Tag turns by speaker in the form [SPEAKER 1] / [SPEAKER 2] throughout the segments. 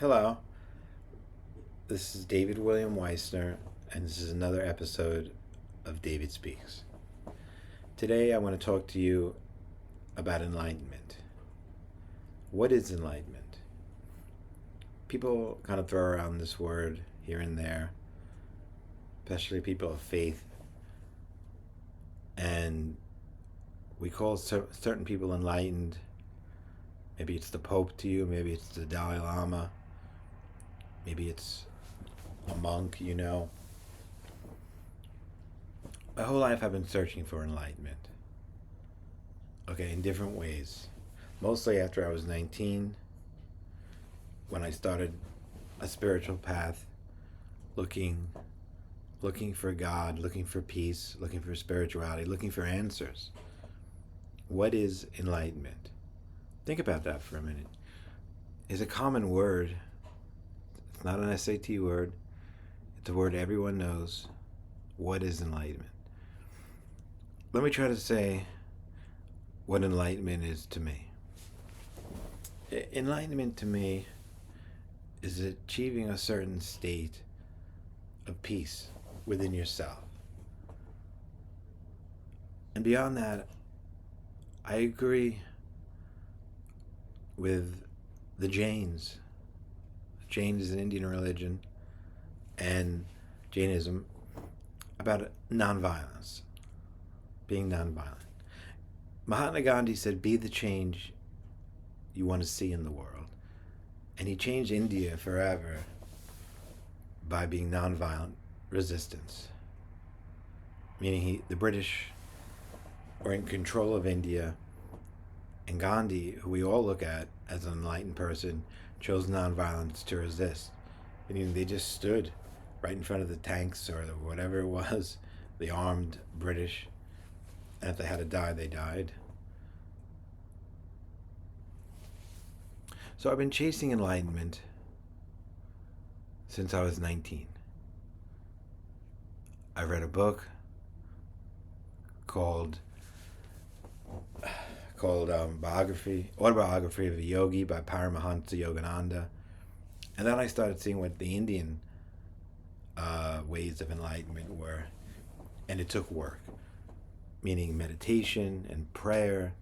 [SPEAKER 1] Hello, this is David William Weissner, and this is another episode of David Speaks. Today, I want to talk to you about enlightenment. What is enlightenment? People kind of throw around this word here and there, especially people of faith, and we call certain people enlightened. Maybe it's the Pope to you, maybe it's the Dalai Lama, maybe it's a monk. My whole life I've been searching for enlightenment. Okay, in different ways. Mostly after I was 19, when I started a spiritual path, looking for God, looking for peace, looking for spirituality, looking for answers. What is enlightenment? Think about that for a minute. It's a common word. It's not an SAT word. It's a word everyone knows. What is enlightenment? Let me try to say what enlightenment is to me. Enlightenment to me is achieving a certain state of peace within yourself. And beyond that, I agree with the Jains. Jain is an Indian religion, and Jainism about nonviolence, being nonviolent. Mahatma Gandhi said, "Be the change you want to see in the world." And he changed India forever by being nonviolent resistance. Meaning the British were in control of India, and Gandhi, who we all look at as an enlightened person, chose nonviolence to resist. Meaning they just stood right in front of the tanks or whatever it was, the armed British, and if they had to die, they died. So I've been chasing enlightenment since I was 19. I read a book called Autobiography of a Yogi by Paramahansa Yogananda. And then I started seeing what the Indian ways of enlightenment were. And it took work, meaning meditation and prayer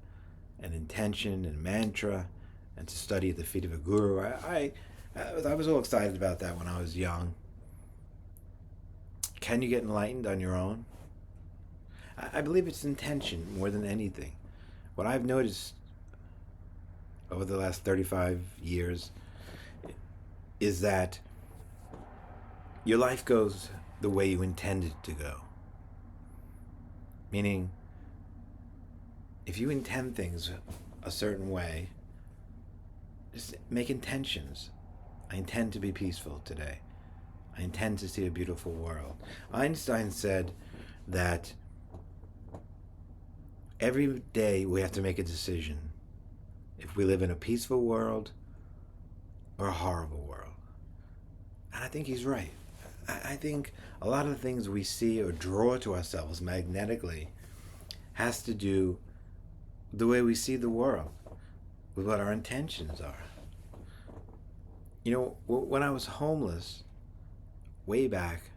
[SPEAKER 1] and intention and mantra, and to study at the feet of a guru. I was all excited about that when I was young. Can you get enlightened on your own? I believe it's intention more than anything. What I've noticed over the last 35 years is that your life goes the way you intend it to go. Meaning, if you intend things a certain way, just make intentions. I intend to be peaceful today. I intend to see a beautiful world. Einstein said that every day we have to make a decision if we live in a peaceful world or a horrible world. And I think he's right. I think a lot of the things we see or draw to ourselves magnetically has to do with the way we see the world, with what our intentions are. When I was homeless, way back,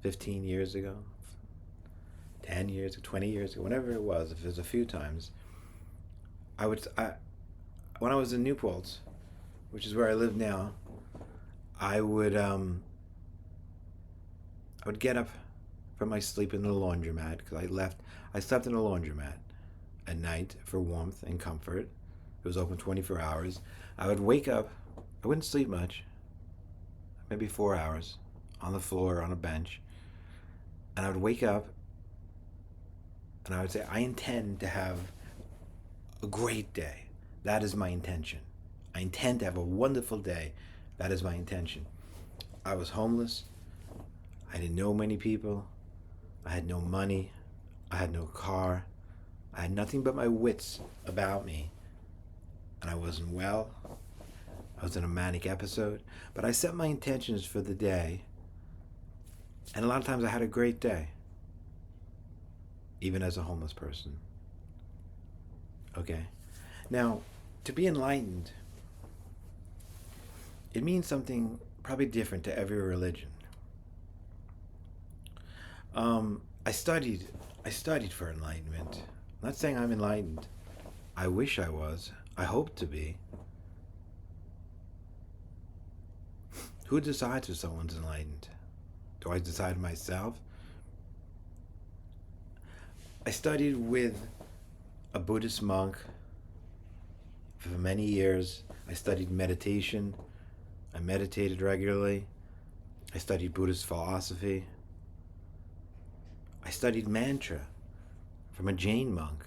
[SPEAKER 1] 15 years ago, 10 years, 20 years ago, whenever it was, if it was a few times, when I was in New Paltz, which is where I live now, I would get up from my sleep in the laundromat, because I slept in a laundromat at night for warmth and comfort. It was open 24 hours. I would wake up, I wouldn't sleep much, maybe 4 hours, on the floor, on a bench, and I would wake up and I would say, I intend to have a great day. That is my intention. I intend to have a wonderful day. That is my intention. I was homeless. I didn't know many people. I had no money. I had no car. I had nothing but my wits about me. And I wasn't well. I was in a manic episode. But I set my intentions for the day. And a lot of times I had a great day. Even as a homeless person. Okay? Now, to be enlightened, it means something probably different to every religion. Um, I studied I studied for enlightenment. I'm not saying I'm enlightened. I wish I was. I hope to be. Who decides if someone's enlightened? Do I decide myself? I studied with a Buddhist monk for many years. I studied meditation. I meditated regularly. I studied Buddhist philosophy. I studied mantra from a Jain monk,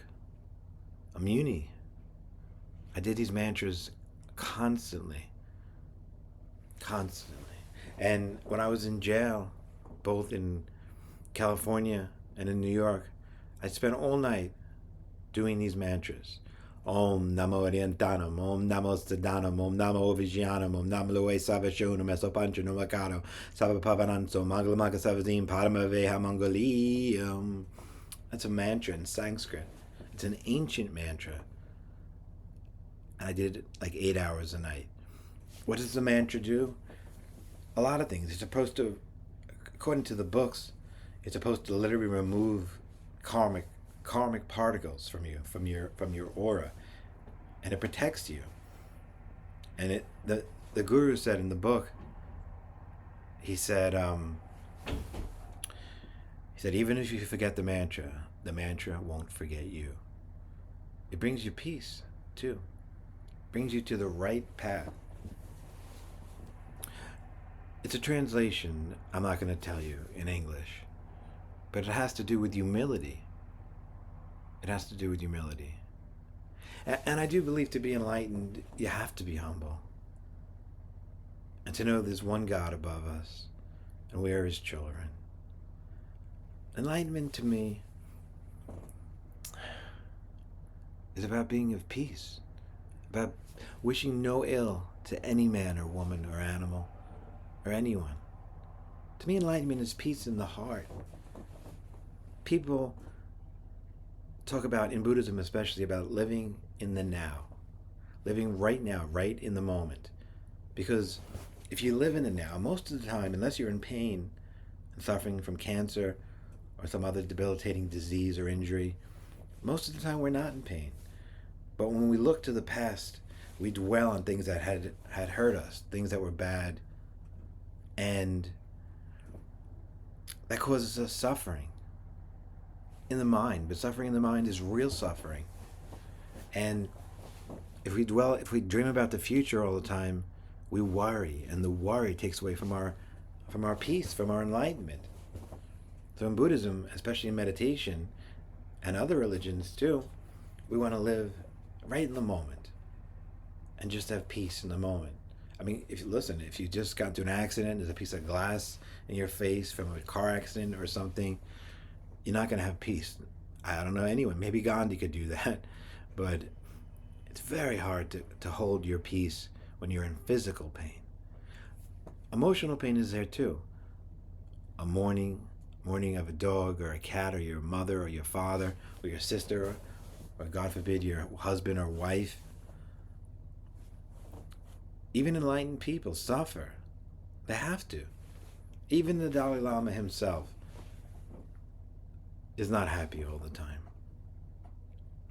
[SPEAKER 1] a Muni. I did these mantras constantly, constantly. And when I was in jail, both in California and in New York, I spent all night doing these mantras. Om Namo Orientanam, Om Namo Siddhanam, Om Namo Vijnanam, Om Namo Loe Savashonam, Esopancha Numakado, Savapavananso, Mangalamaka Savazim, Paramaveha Mangaliam. That's a mantra in Sanskrit. It's an ancient mantra. And I did like 8 hours a night. What does the mantra do? A lot of things. It's supposed to, according to the books, it's supposed to literally remove karmic particles from your aura, and it protects you. And the guru said in the book, he said even if you forget the mantra won't forget you. It brings you peace too. It brings you to the right path. It's a translation I'm not going to tell you in English, but it has to do with humility. It has to do with humility. And I do believe to be enlightened, you have to be humble. And to know there's one God above us, and we are his children. Enlightenment to me is about being of peace, about wishing no ill to any man or woman or animal or anyone. To me, enlightenment is peace in the heart. People talk about, in Buddhism especially, about living in the now, living right now, right in the moment. Because if you live in the now, most of the time, unless you're in pain and suffering from cancer or some other debilitating disease or injury, most of the time we're not in pain. But when we look to the past, we dwell on things that had hurt us, things that were bad, and that causes us suffering in the mind. But suffering in the mind is real suffering. And if we dream about the future all the time, we worry, and the worry takes away from our peace, from our enlightenment. So in Buddhism, especially in meditation, and other religions too, we want to live right in the moment and just have peace in the moment. I mean, if you just got into an accident, there's a piece of glass in your face from a car accident or something, you're not going to have peace. I don't know anyone. Maybe Gandhi could do that, but it's very hard to hold your peace when you're in physical pain. Emotional pain is there too. A mourning of a dog or a cat or your mother or your father or your sister or God forbid your husband or wife. Even enlightened people suffer. They have to. Even the Dalai Lama himself is not happy all the time.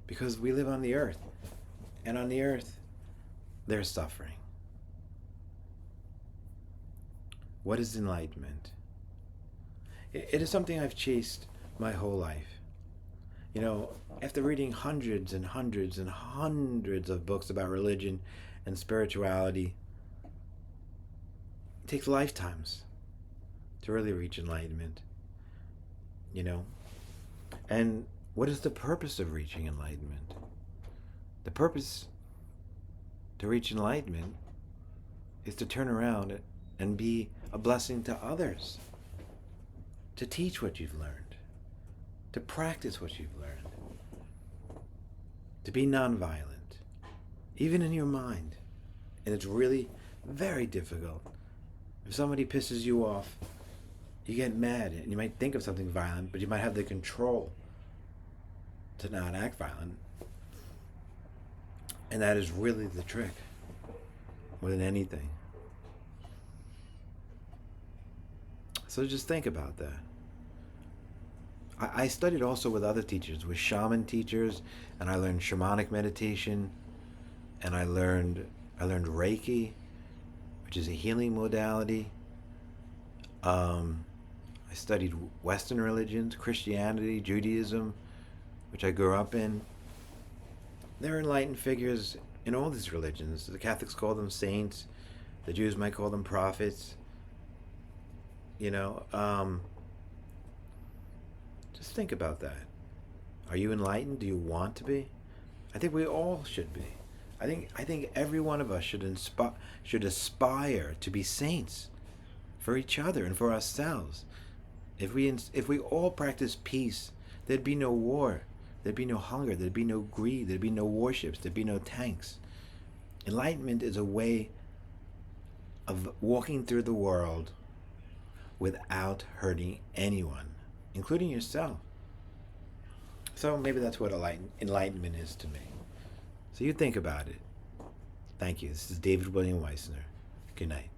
[SPEAKER 1] Because we live on the earth. And on the earth, there's suffering. What is enlightenment? It is something I've chased my whole life. You know, after reading hundreds and hundreds and hundreds of books about religion and spirituality, it takes lifetimes to really reach enlightenment. You know? And what is the purpose of reaching enlightenment? The purpose to reach enlightenment is to turn around and be a blessing to others, to teach what you've learned, to practice what you've learned, to be nonviolent, even in your mind. And it's really very difficult. If somebody pisses you off, you get mad, and you might think of something violent, but you might have the control to not act violent. And that is really the trick, more than anything. So just think about that. I studied also with other teachers, with shaman teachers, and I learned shamanic meditation, and I learned Reiki, which is a healing modality. Um, I studied Western religions, Christianity, Judaism, which I grew up in. There are enlightened figures in all these religions. The Catholics call them saints. The Jews might call them prophets. You know, just think about that. Are you enlightened? Do you want to be? I think we all should be. I think every one of us should aspire to be saints for each other and for ourselves. If we all practice peace, there'd be no war, there'd be no hunger, there'd be no greed, there'd be no warships, there'd be no tanks. Enlightenment is a way of walking through the world without hurting anyone, including yourself. So maybe that's what enlightenment is to me. So you think about it. Thank you. This is David William Weissner. Good night.